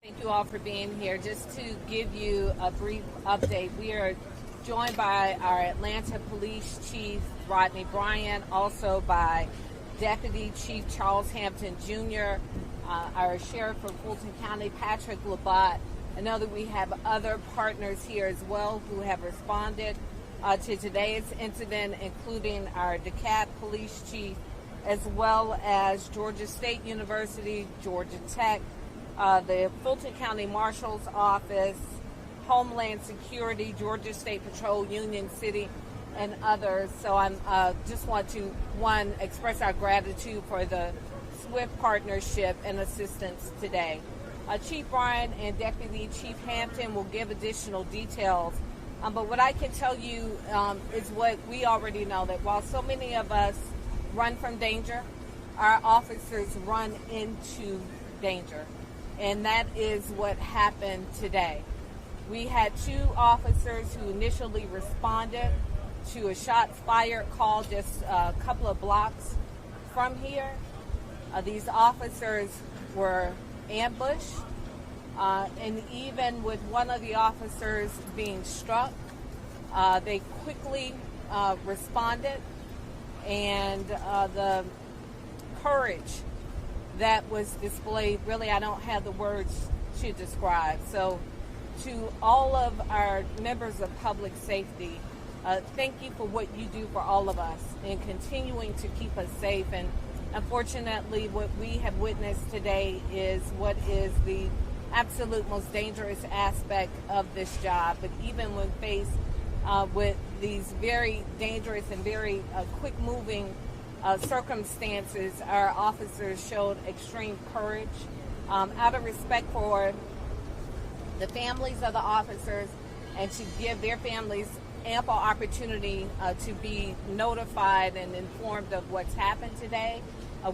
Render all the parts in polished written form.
Thank you all for being here. Just to give you a brief update, we are joined by our Atlanta Police Chief, Rodney Bryant, also by Deputy Chief Charles Hampton Jr., our Sheriff of Fulton County, Patrick Labatt. I know that we have other partners here as well who have responded to today's incident, including our DeKalb Police Chief, as well as Georgia State University, Georgia Tech, the Fulton County Marshal's Office, Homeland Security, Georgia State Patrol, Union City, and others. So I just want to, one, express our gratitude for the swift partnership and assistance today. Chief Bryant and Deputy Chief Hampton will give additional details. But what I can tell you is what we already know, that while so many of us run from danger, our officers run into danger. And that is what happened today. We had two officers who initially responded to a shots fired call just a couple of blocks from here. These officers were ambushed, and even with one of the officers being struck, they quickly responded, and the courage that was displayed, really, I don't have the words to describe. So to all of our members of public safety, thank you for what you do for all of us in continuing to keep us safe. And unfortunately, what we have witnessed today is what is the absolute most dangerous aspect of this job. But even when faced with these very dangerous and very quick-moving circumstances, our officers showed extreme courage out of respect for the families of the officers and to give their families ample opportunity to be notified and informed of what's happened today.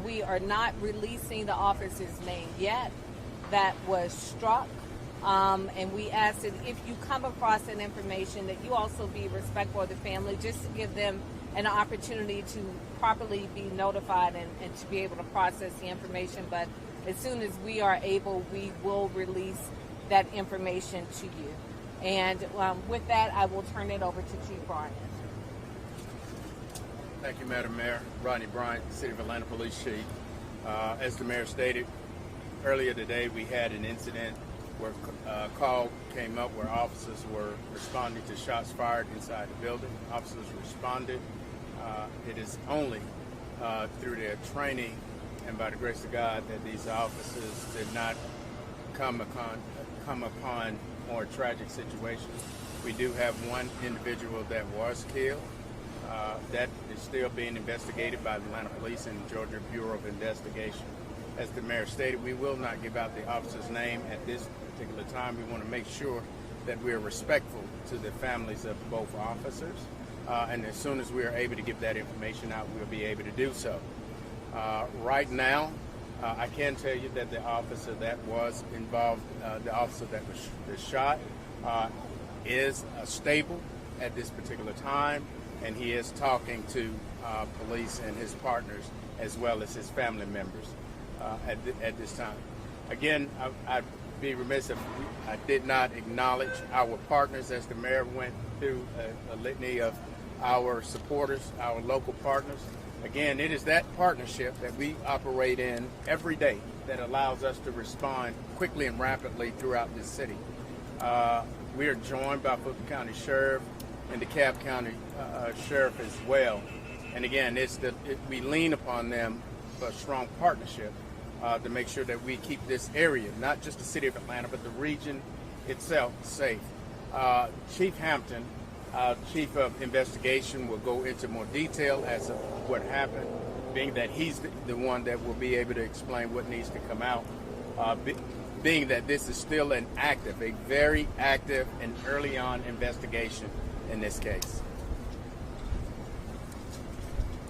We are not releasing the officer's name yet that was struck. And we ask that if you come across that information, that you also be respectful of the family, just to give them an opportunity to properly be notified and to be able to process the information. But as soon as we are able, we will release that information to you. And with that, I will turn it over to Chief Bryant. Thank you, Madam Mayor. Rodney Bryant, City of Atlanta Police Chief. As the mayor stated, earlier today we had an incident where a call came up where officers were responding to shots fired inside the building. Officers responded. It is only through their training and by the grace of God that these officers did not come upon more tragic situations. We do have one individual that was killed. That is still being investigated by the Atlanta Police and the Georgia Bureau of Investigation. As the mayor stated, we will not give out the officer's name at this particular time. We want to make sure that we are respectful to the families of both officers. And as soon as we are able to give that information out, we'll be able to do so. Right now, I can tell you that the officer that was involved, the officer that was shot, is stable at this particular time, and he is talking to police and his partners as well as his family members at this time. Again, I'd be remiss if I did not acknowledge our partners as the mayor went through a litany of our supporters, our local partners. Again, it is that partnership that we operate in every day that allows us to respond quickly and rapidly throughout this city. We are joined by Fulton County Sheriff and DeKalb County Sheriff as well. And again, we lean upon them for a strong partnership to make sure that we keep this area, not just the city of Atlanta, but the region itself, safe. Chief Hampton, Chief of Investigation, will go into more detail as of what happened, being that he's the one that will be able to explain what needs to come out, being that this is still a very active and early on investigation in this case.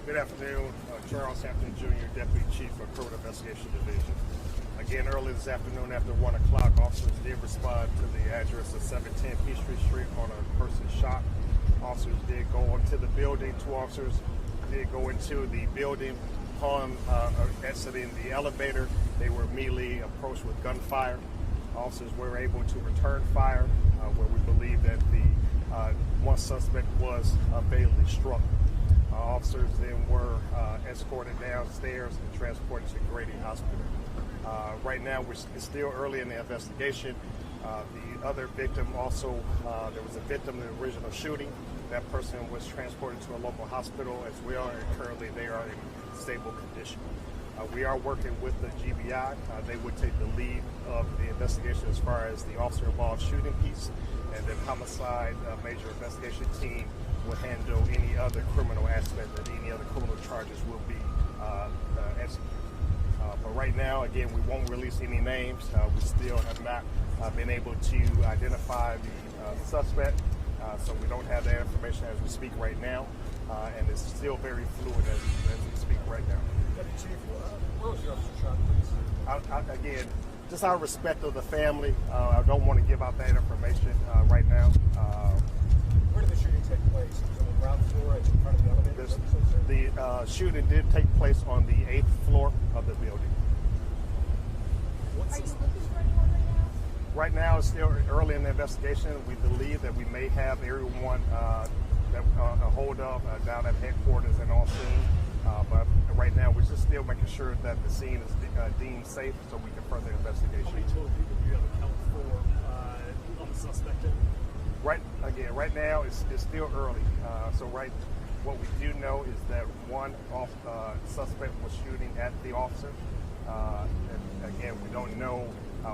Good afternoon, Charles Hampton Jr., Deputy Chief of Criminal Investigation Division. Again, early this afternoon after 1 o'clock, officers did respond to the address of 710 Peachtree Street on a person shot. Officers did go into the building. 2 officers did go into the building. Upon exiting the elevator, they were immediately approached with gunfire. Officers were able to return fire where we believe that the one suspect was fatally struck. Officers then were escorted downstairs and transported to Grady Hospital. Right now, it's still early in the investigation. The other victim also, there was a victim in the original shooting. That person was transported to a local hospital as well, and currently they are in stable condition. We are working with the GBI. They would take the lead of the investigation as far as the officer-involved shooting piece, and then homicide major investigation team will handle any other criminal aspect, that any other criminal charges will be executed. But right now, again, we won't release any names. We still have not been able to identify the suspect, so we don't have that information as we speak right now, and it's still very fluid as we speak right now. Chief, where was your officer shot, please? Again, just out of respect of the family, I don't want to give out that information right now. Where did the shooting take place? Was it on the ground floor, in front of the elevator? The shooting did take place on the 8th floor of the building. Are you looking for anyone right now? Right now, it's still early in the investigation. We believe that we may have everyone that a hold of down at headquarters and on scene. But right now, we're just still making sure that the scene is deemed safe so we can further investigation. How many total people do you have account for on the suspect? Right now, it's still early. What we do know is that one suspect was shooting at the officer. And again, we don't know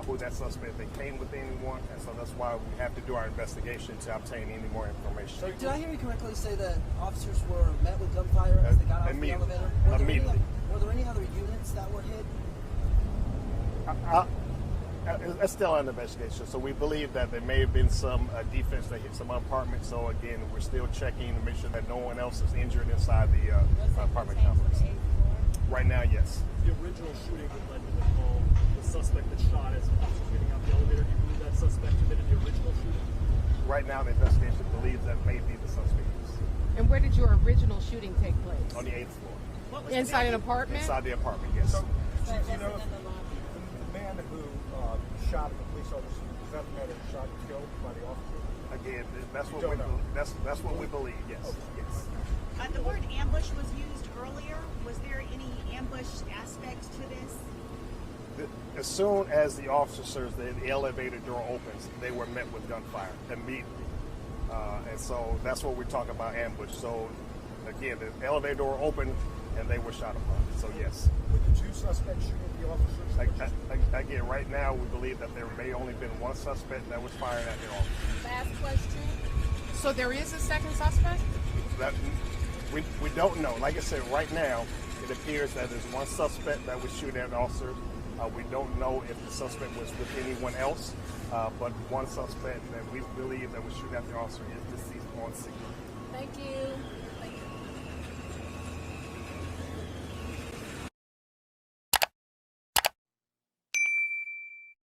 who that suspect, they came with anyone, and so that's why we have to do our investigation to obtain any more information. So did I hear you correctly say that officers were met with gunfire as they got out of the elevator? Immediately. Were there any other units that were hit? It's still under investigation, so we believe that there may have been some defense that hit some apartments. So again, we're still checking to make sure that no one else is injured inside the apartment complex. Right now, yes. The original shooting that led to the call, the suspect that shot as officers getting out the elevator, do you believe that suspect committed the original shooting? Right now, the investigation believes that may be the suspect. And where did your original shooting take place? On the 8th floor. Inside an apartment? Inside the apartment, yes. So, do you know if the man who shot at the police officer, is that the man that shot and killed by the officer? Again, that's what we believe, yes. Okay. Yes. The word ambush was used earlier. Was there any ambush aspect to this? As soon as the officers, the elevator door opens, they were met with gunfire immediately. And so that's what we're talking about, ambush. So again, the elevator door opened and they were shot upon. So yes. Were the two suspects shooting at the officers? Again, right now we believe that there may only been one suspect that was firing at the officers. Last question. So there is a second suspect? We don't know. Like I said, right now it appears that there's one suspect that was shooting at officers. We don't know if the suspect was with anyone else, but one suspect that we believe that was shooting at the officer is deceased on scene. Thank you.